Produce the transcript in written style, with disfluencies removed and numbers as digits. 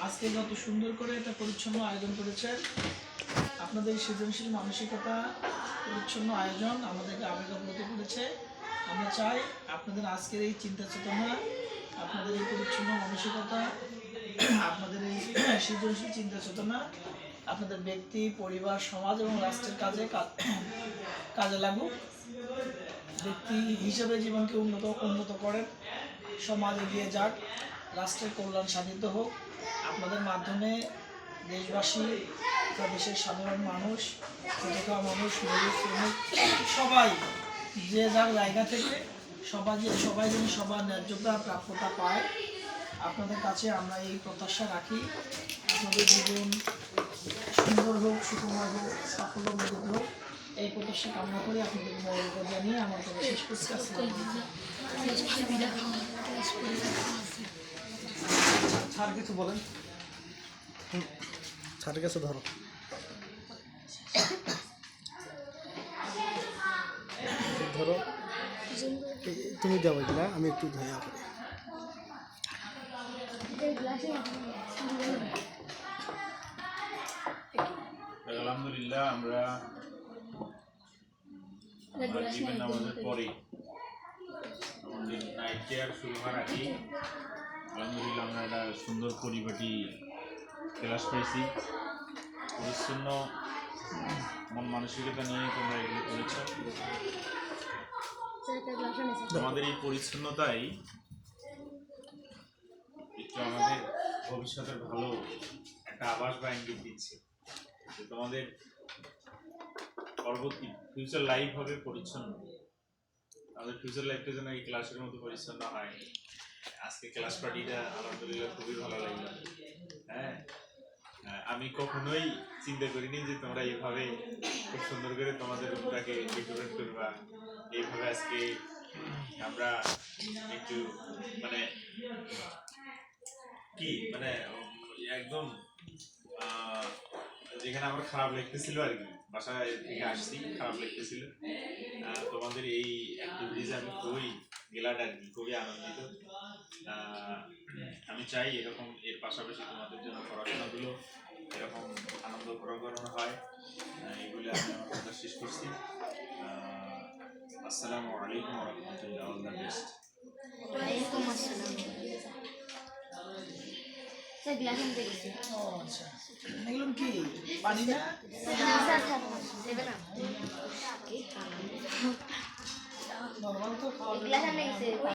আজকে যত সুন্দর করে এটা পরিচ্ছন্ন আয়োজন করেছেন, আপনাদের সৃজনশীল মানসিকতা, পরিচ্ছন্ন আয়োজন আমাদেরকে আবেগাপ্লুত করেছে। আমরা চাই আপনাদের আজকের এই চিন্তা চেতনা, আপনাদের এই পরিচ্ছন্ন মানসিকতা, আপনাদের এই সৃজনশীল চিন্তা চেতনা আপনাদের ব্যক্তি, পরিবার, সমাজ এবং রাষ্ট্রের কাজে লাগুক। ব্যক্তি হিসেবে জীবনকে উন্নত করেন, সমাজ এগিয়ে যাক, রাষ্ট্রের কল্যাণ সাধিত হোক। আপনাদের মাধ্যমে দেশবাসী বা দেশের সাধারণ মানুষ, খেটে খাওয়া মানুষ, মজুর, শ্রমিক সবাই যে যার জায়গা থেকে সবাই যেন সবার ন্যায্যতা প্রাপ্যতা পায়। আপনাদের কাছে আমরা এই প্রত্যাশা রাখি। আপনাদের জীবন সুন্দর হোক, সুকুমার হোক, সাফল্যমণ্ডিত হোক, এই প্রত্যাশা কামনা করে আপনাদের মঙ্গল জানিয়ে আমার কথা শেষ করছি। স্যার কিছু বলেন। স্যারের কাছে ধরো। ধরো তুমি যাবো কিনা, আমি একটু ধয়া করি। আলহামদুলিল্লাহ, আমরা জীবন নামাজের পরে আমাদের নাইট কেয়ার শুরু হওয়ার আগে আলহামদুলিল্লাহ আমরা একটা সুন্দর পরিপাটি ক্লাস পেয়েছি। পরিচ্ছন্ন মন মানসিকতা নিয়ে তোমরা এগুলো করেছ। তোমাদের এই পরিচ্ছন্নতাই একটু আমাদের ভবিষ্যতের ভালো একটা আভাস বা ইঙ্গিত দিচ্ছে যে তোমাদের পরবর্তী ফিউচার লাইফ হবে পরিচ্ছন্ন। আমাদের ফিউচার লাইফটা যেন এই ক্লাসের মতো পরিচ্ছন্ন হয়। আজকে ক্লাস পার্টিটা আলহামদুলিল্লাহ খুবই ভালো লাগলো। হ্যাঁ, আমি কখনোই চিন্তা করিনি যে তোমরা এইভাবে খুব সুন্দর করে তোমাদের রুমটাকে ডেকোরেট করবা। এইভাবে আজকে আমরা একটু মানে কি মানে একদম যেখানে আমার খারাপ লাগতেছিল আর কি, বাসায় থেকে আসছি খারাপ লাগতেছিল, তোমাদের এই অ্যাক্টিভিটিস আমি খুবই গ্ল্যাড আর কি, খুবই আনন্দিত। আমি চাই এরকম এর পাশাপাশি তোমাদের জন্য পড়াশোনাগুলো এরকম আনন্দ করানো হয়। এগুলো আমি আমার কথা শেষ করছি। আসসালামু আলাইকুম রহমতুল্লাহ। All the best. এগুলো কি পানি না? নর্মাল তো খাওয়া